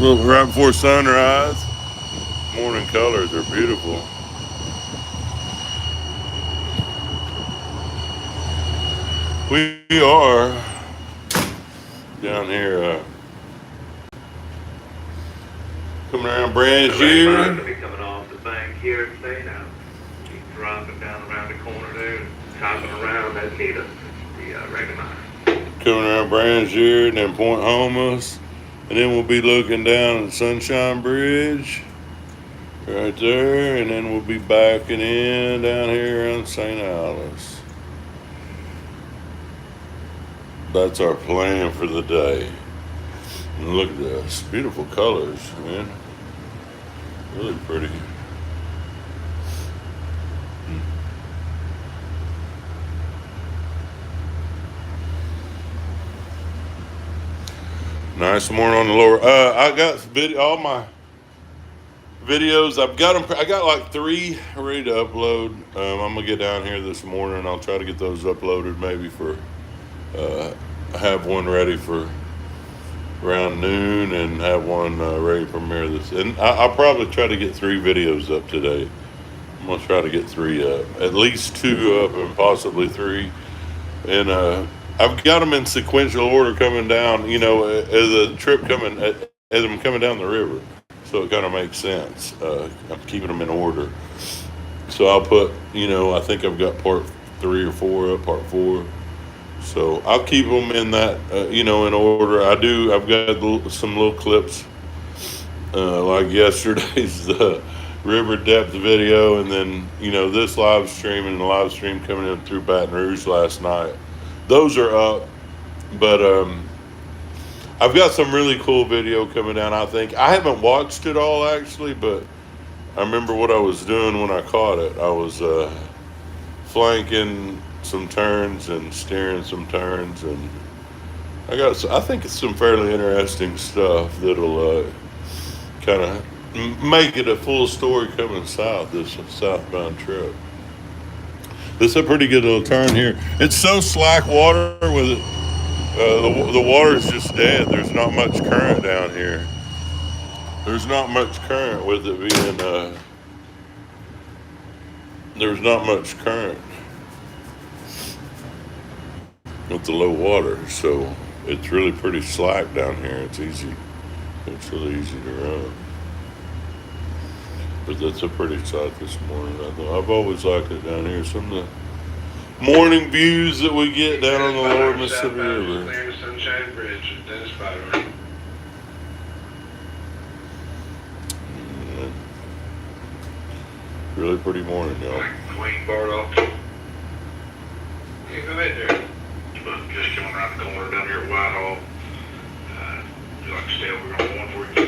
Right before sunrise. Morning colors are beautiful. We are down here coming around The rainbow Branchier. to be coming off the bank here today now. Keep dropping down around the corner there and chopping around that needle. The recognize. Coming around Branchier and then Point Homeless. And then we'll be looking down at Sunshine Bridge right there. And then we'll be backing in down here around St. Alice. That's our plan for the day. And look at this. Beautiful colors, man. Really pretty. Nice morning on the lower. I got all my videos. I've got them. I got like 3 ready to upload. I'm gonna get down here this morning and I'll try to get those uploaded. Maybe for have one ready for around noon and have one ready to premiere this. And I'll probably try to get 3 videos up today. I'm gonna try to get 3 up, at least 2 up, and possibly 3. And I've got them in sequential order coming down. As the trip as I'm coming down the river, so it kind of makes sense. I'm keeping them in order. So I'll put, I think I've got part 3 or 4 up, part 4. So I'll keep them in that, in order. I've got some little clips, like yesterday's river depth video, and then this live stream and the live stream coming in through Baton Rouge last night. Those are up, but I've got some really cool video coming down. I think I haven't watched it all actually, but I remember what I was doing when I caught it. I was flanking some turns and steering some turns, and I think it's some fairly interesting stuff that'll kind of make it a full story coming south, this southbound trip. This is a pretty good little turn here. It's so slack water with it. The water's just dead. There's not much current down here. There's not much current with it being. There's not much current with the low water, so it's really pretty slack down here. It's easy. It's really easy to run. But that's a pretty sight this morning. I've always liked it down here. Some of the morning views that we get down on the lower Mississippi River. Clear to Sunshine Bridge, Dennis Spider. Really pretty morning, y'all. Queen Bardolph. Hey, go ahead there. Just coming around the corner down here at Whitehall. You like to stay over on one for you?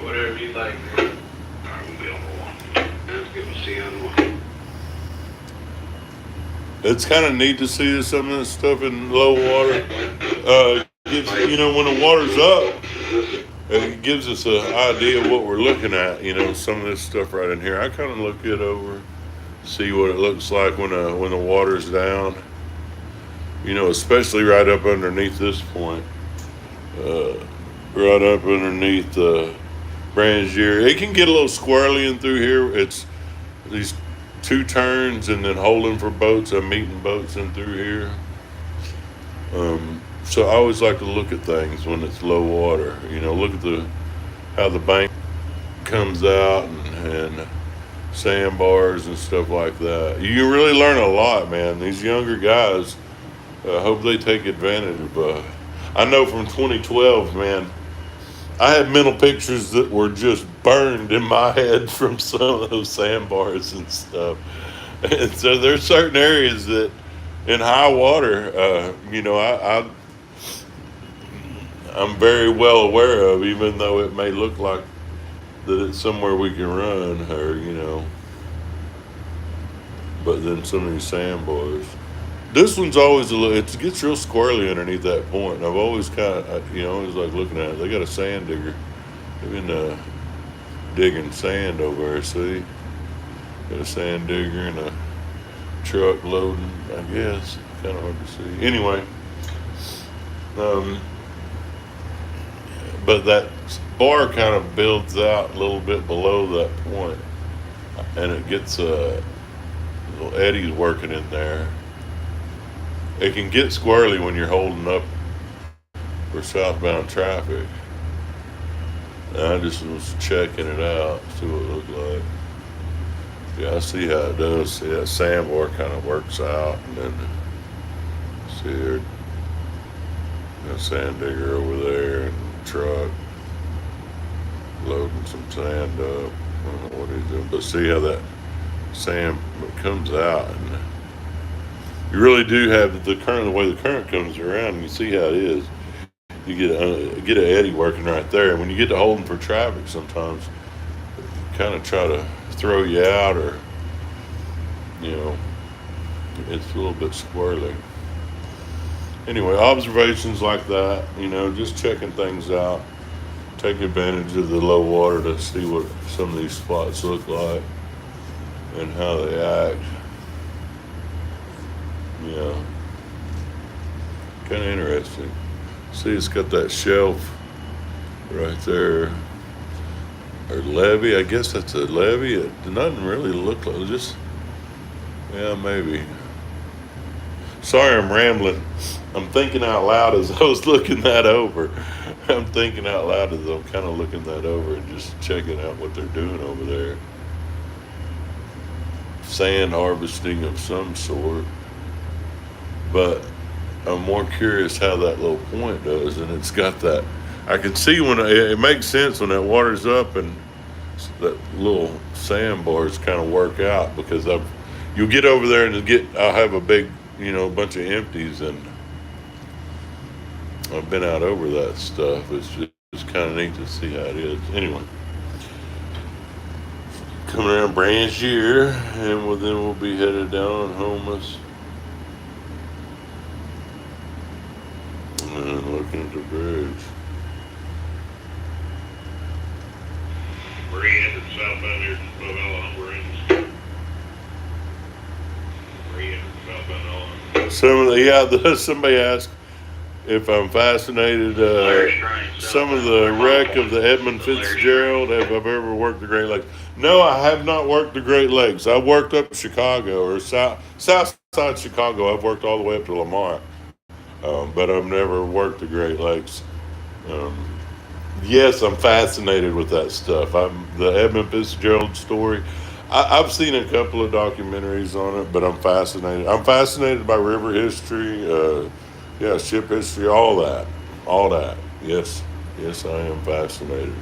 Whatever you like. All right, we'll be on the one. Let's get to see on the one. It's kind of neat to see some of this stuff in low water. When the water's up, it gives us an idea of what we're looking at. Some of this stuff right in here. I kind of look it over, see what it looks like when the water's down. Especially right up underneath this point, right up underneath the Branchier. It can get a little squirrely in through here. It's these 2 turns and then holding for boats. I'm meeting boats in through here. So I always like to look at things when it's low water. Look at how the bank comes out and sandbars and stuff like that. You can really learn a lot, man. These younger guys, I hope they take advantage of. I know from 2012, man, I had mental pictures that were just burned in my head from some of those sandbars and stuff. And so there's certain areas that in high water, I'm very well aware of, even though it may look like that it's somewhere we can run, or but then some of these sandbars. This one's always it gets real squirrely underneath that point. And I've always always like looking at it. They got a sand digger. They've been digging sand over there, see? Got a sand digger and a truck loading, I guess. Kind of hard to see. Anyway, but that bar kind of builds out a little bit below that point, and it gets little eddies working in there. It can get squirrely when you're holding up for southbound traffic. And I just was checking it out, see what it looked like. Yeah, I see how it does. See that sandbar kind of works out, and then see here, that sand digger over there, and truck loading some sand up. I don't know what he's doing, but see how that sand comes out, and you really do have the current. The way the current comes around, and you see how it is. You get an eddy working right there, and when you get to holding for traffic, sometimes kind of try to throw you out, or you know, it's a little bit squirrely. Anyway, observations like that, just checking things out, take advantage of the low water to see what some of these spots look like and how they act. Yeah, kind of interesting. See, it's got that shelf right there, or levee. I guess that's a levee. It doesn't really look like just. Yeah, maybe. Sorry, I'm rambling. I'm thinking out loud as I was looking that over. I'm thinking out loud as I'm kind of looking that over and just checking out what they're doing over there. Sand harvesting of some sort. But I'm more curious how that little point does. And it's got that. I can see when it makes sense when that water's up and that little sandbars kind of work out, because you'll get over there and I'll have a big, bunch of empties, and I've been out over that stuff. It's kind of neat to see how it is. Anyway, coming around Branchier, and then we'll be headed down on Homeless. And looking at the bridge. We're in the southbound here, above Alabama. We're in. We're in southbound Alabama. Somebody asked if I'm fascinated. Some of the wreck of the Edmund Fitzgerald. If I've ever worked the Great Lakes. No, I have not worked the Great Lakes. I worked up Chicago, or south side Chicago. I've worked all the way up to Lamar. But I've never worked the Great Lakes. Yes, I'm fascinated with that stuff. The Edmund Fitzgerald story. I've seen a couple of documentaries on it, but I'm fascinated. I'm fascinated by river history, ship history, all that. Yes, I am fascinated.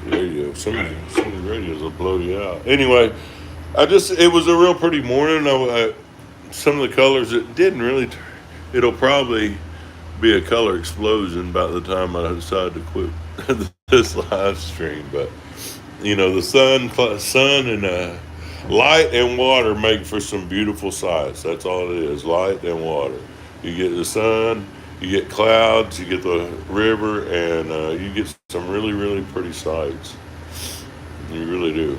Radio. Some of the radios will blow you out. Anyway, it was a real pretty morning. Some of the colors, it'll probably be a color explosion by the time I decide to quit this live stream. But, the sun and light and water make for some beautiful sights. That's all it is, light and water. You get the sun, you get clouds, you get the river, and you get some really, really pretty sights. You really do.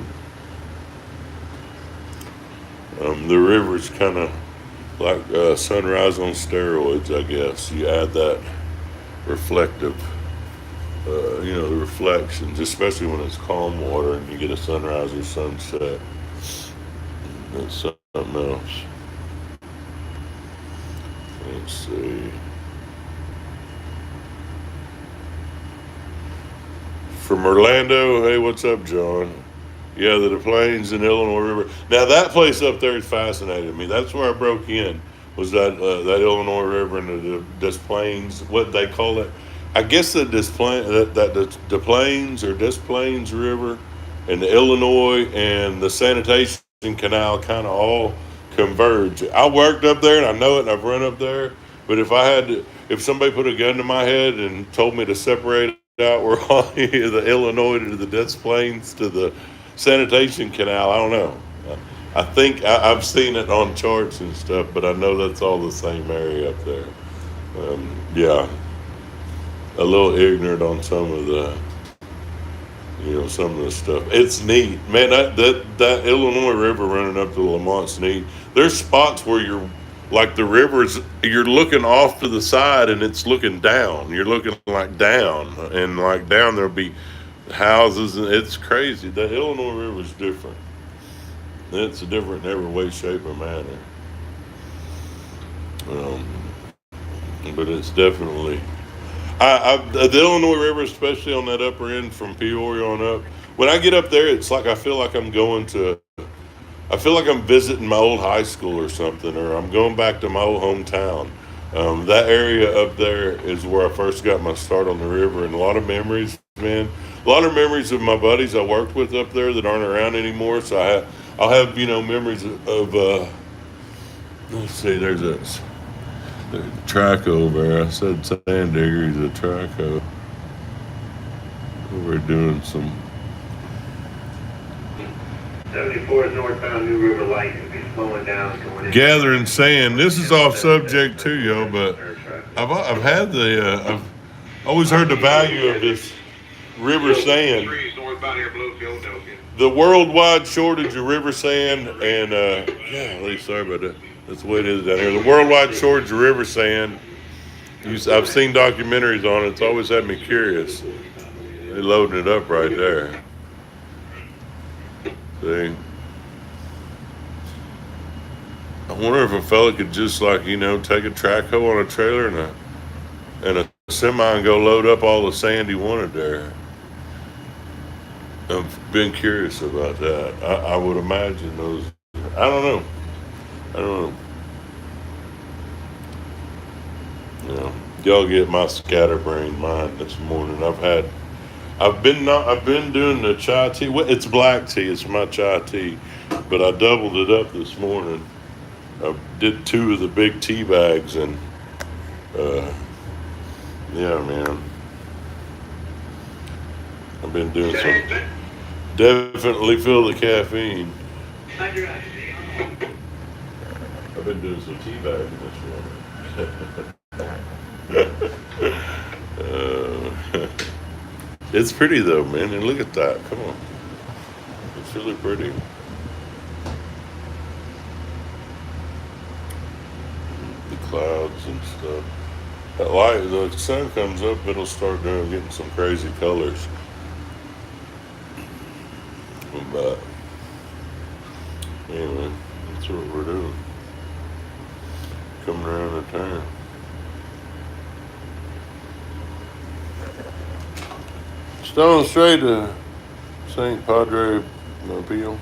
The river's kind of like sunrise on steroids, I guess. You add that reflective, the reflections, especially when it's calm water and you get a sunrise or sunset. That's something else. Let's see. From Orlando, hey, what's up, John? Yeah, the Des Plaines and Illinois River. Now that place up there has fascinated me. That's where I broke in. Was that Illinois River and the Des Plaines? What they call it? I guess the Des Plaines or Des Plaines River and the Illinois and the sanitation canal kind of all converge. I worked up there and I know it, and I've run up there. But if somebody put a gun to my head and told me to separate out where all the Illinois to the Des Plaines to the sanitation canal, I don't know. I think I've seen it on charts and stuff, but I know that's all the same area up there. A little ignorant on some of the, some of this stuff. It's neat, man. That Illinois River running up to Lamont's neat. There's spots where you're like the river's, you're looking off to the side and it's looking down. You're looking like down, and like down there'll be houses, and it's crazy. The Illinois River's different. It's different in every way, shape, or manner. Um, but it's definitely the Illinois River, especially on that upper end from Peoria on up. When I get up there, it's like I feel like I'm visiting my old high school or something, or I'm going back to my old hometown. That area up there is where I first got my start on the river, and a lot of memories, man. A lot of memories of my buddies I worked with up there that aren't around anymore. So I'll have memories of let's see, there's a track over there. I said sand digger, he's a traco. We're doing some 74 is northbound New River Light. It'll be slowing down going in. gathering sand. This is off subject too, yo, but I've had I've always heard the value of this river sand. The worldwide shortage of river sand, and sorry about that. That's the way it is down here. The worldwide shortage of river sand. I've seen documentaries on it. It's always had me curious. They're loading it up right there. See? I wonder if a fella could just take a track hoe on a trailer and a semi and go load up all the sand he wanted there. I've been curious about that. I would imagine those. I don't know. Y'all get my scatterbrained mind this morning. I've been doing the chai tea. Well, it's black tea. It's my chai tea, but I doubled it up this morning. I did 2 of the big tea bags, and yeah, man. I've been doing some. Definitely feel the caffeine. I've been doing some tea bagging this morning. It's pretty though, man, and look at that. Come on, it's really pretty. The clouds and stuff. That light, the sun comes up, it'll start getting some crazy colors. But anyway, that's what we're doing. Coming around the turn. Stone straight to St. Padre Mobile.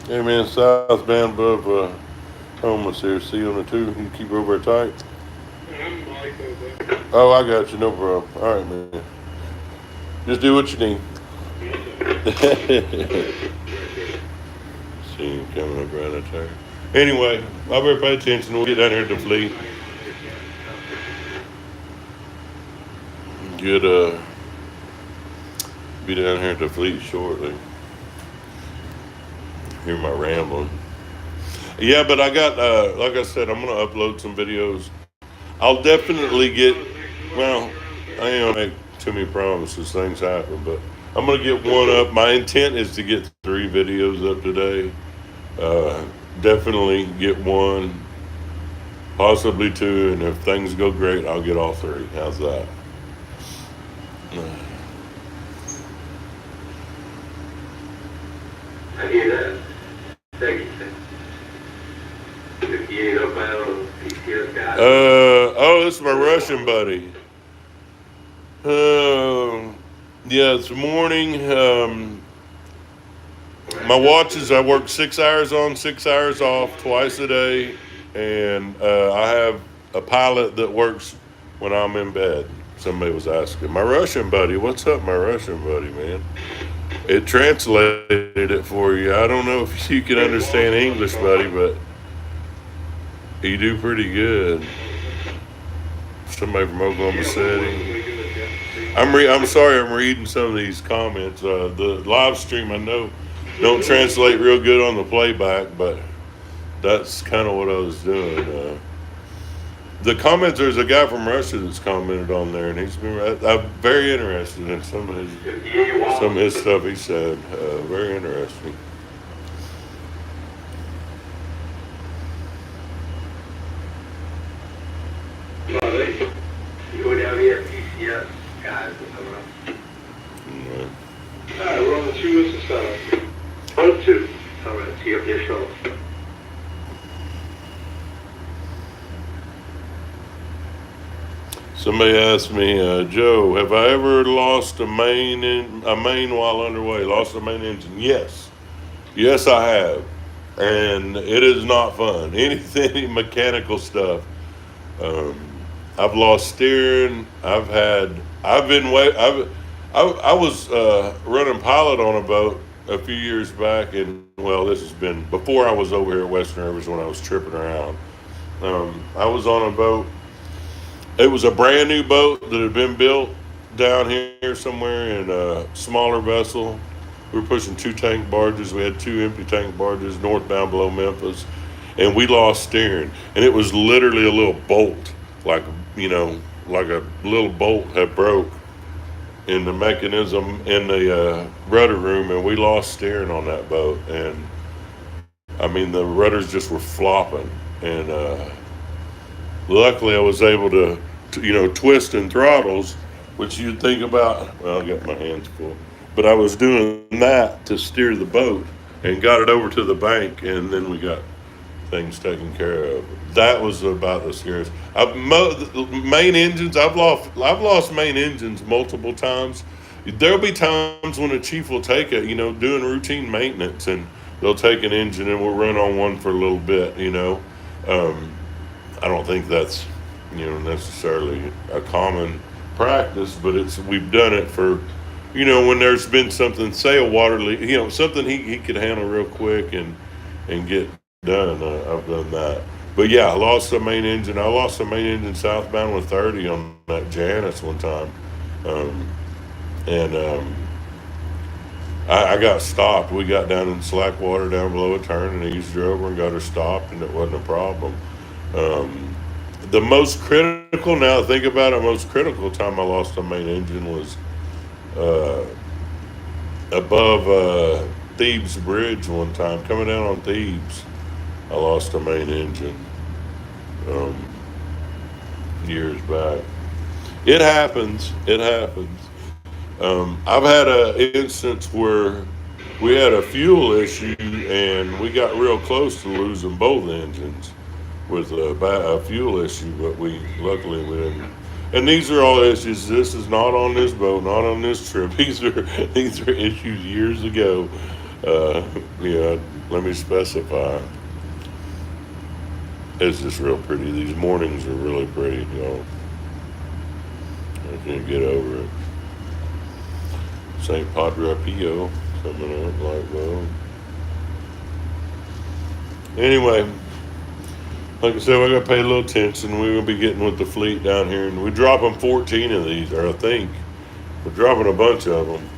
Hey man, southbound above homeless here. See you on the 2. You keep her over tight. Oh, I got you. No problem. All right, man. Just do what you need. See him coming up around that turn. Anyway, I better pay attention. We'll get down here to the fleet. Be down here at the fleet shortly. Hear my rambling. Yeah, but I got, like I said, I'm going to upload some videos. I'll definitely get, I ain't going to make too many promises. Things happen, but I'm going to get one up. My intent is to get 3 videos up today. Definitely get 1, possibly 2, and if things go great, I'll get all 3. How's that? I hear that. Thank you. This is my Russian buddy. Yeah, it's morning. My watches, I work 6 hours on, 6 hours off, twice a day, and I have a pilot that works when I'm in bed. Somebody was asking. My Russian buddy, what's up, my Russian buddy, man? It translated it for you. I don't know if you can understand English, buddy, but you do pretty good. Somebody from Oklahoma City. I'm sorry, I'm reading some of these comments. The live stream, I know, don't translate real good on the playback, but that's kind of what I was doing. the comments. There's a guy from Russia that's commented on there, and he's been. I'm very interested in some of his stuff. He said very interesting. You go down here, PCS, guys, or something else. Anyway. All right, we're on the 2 is the start. 1, 2. All right, see you up there, show. Somebody asked me, Joe, have I ever lost a main while underway? Lost a main engine? Yes, I have, and it is not fun. Anything mechanical stuff. Um, I've lost steering. I've been way. I was running pilot on a boat a few years back, and well, this has been before I was over here at Western Rivers when I was tripping around. I was on a boat. It was a brand new boat that had been built down here somewhere in a smaller vessel. We were pushing 2 tank barges. We had 2 empty tank barges northbound below Memphis, and we lost steering. And it was literally a little bolt, like like a little bolt had broke in the mechanism in the rudder room, and we lost steering on that boat. And I mean, the rudders just were flopping, and luckily I was able to twist in throttles, which you'd think about. Well, I got my hands full, but I was doing that to steer the boat and got it over to the bank, and then we got things taken care of. That was about the scariest. Main engines. I've lost main engines multiple times. There'll be times when a chief will take it, doing routine maintenance, and they'll take an engine and we'll run on one for a little bit. I don't think that's necessarily a common practice, but we've done it for when there's been something, say a water leak, something he could handle real quick and get done. I've done that. But yeah, I lost the main engine. I lost the main engine southbound with 30 on that Janus one time, and I got stopped. We got down in slack water down below a turn, and eased her over and got her stopped, and it wasn't a problem. The most critical, now think about it, most critical time I lost the main engine was above Thebes Bridge one time. Coming down on Thebes, I lost the main engine years back. It happens. I've had an instance where we had a fuel issue and we got real close to losing both engines with a fuel issue, but luckily we didn't. And these are all issues. This is not on this boat, not on this trip. These are issues years ago. Let me specify. It's just real pretty. These mornings are really pretty, I can't get over it. St. Padre Pio coming up like well. Anyway, like I said, we're gonna pay a little attention. We're gonna be getting with the fleet down here, and we're dropping 14 of these, or I think we're dropping a bunch of them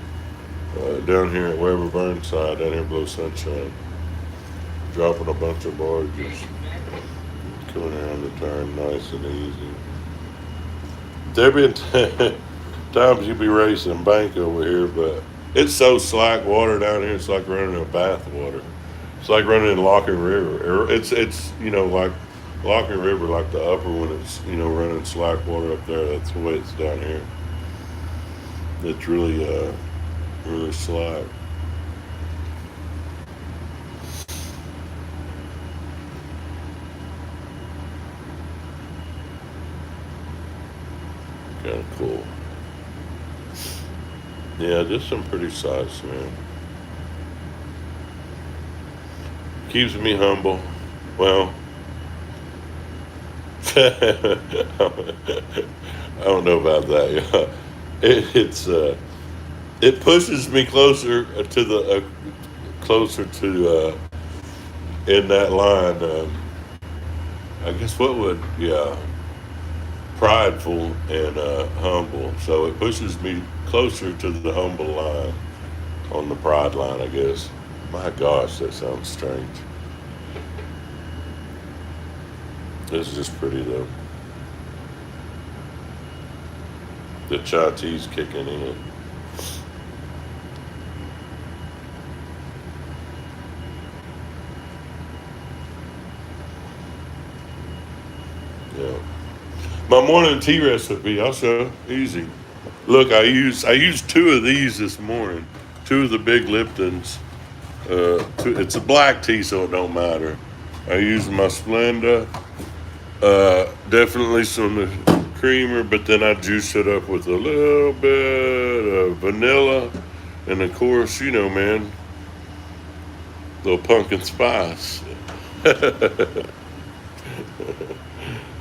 down here at Weber Burnside, down here below Sunshine. Dropping a bunch of barges, coming around the turn, nice and easy. There been times you'd be racing bank over here, but it's so slack water down here. It's like running in bath water. It's like running in Locking River. It's like Locking River, like the upper one. It's running slack water up there. That's the way it's down here. It's really really slack. Kind of cool. Yeah, just some pretty sights, man. Keeps me humble. Well, I don't know about that. Yeah. It pushes me closer to in that line. I guess prideful and humble. So it pushes me closer to the humble line on the pride line, I guess. My gosh, that sounds strange. This is just pretty though. The chai tea's kicking in. Yeah. My morning tea recipe, I'll show. Easy. Look, I used two of these this morning. Two of the big Liptons. It's a black tea, so it don't matter. I use my Splenda. Definitely some creamer, but then I juice it up with a little bit of vanilla, and of course, you know, man, little pumpkin spice. All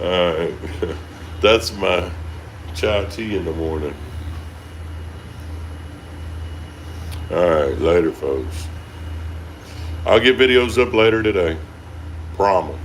right, that's my chai tea in the morning. All right, later, folks. I'll get videos up later today. Promise.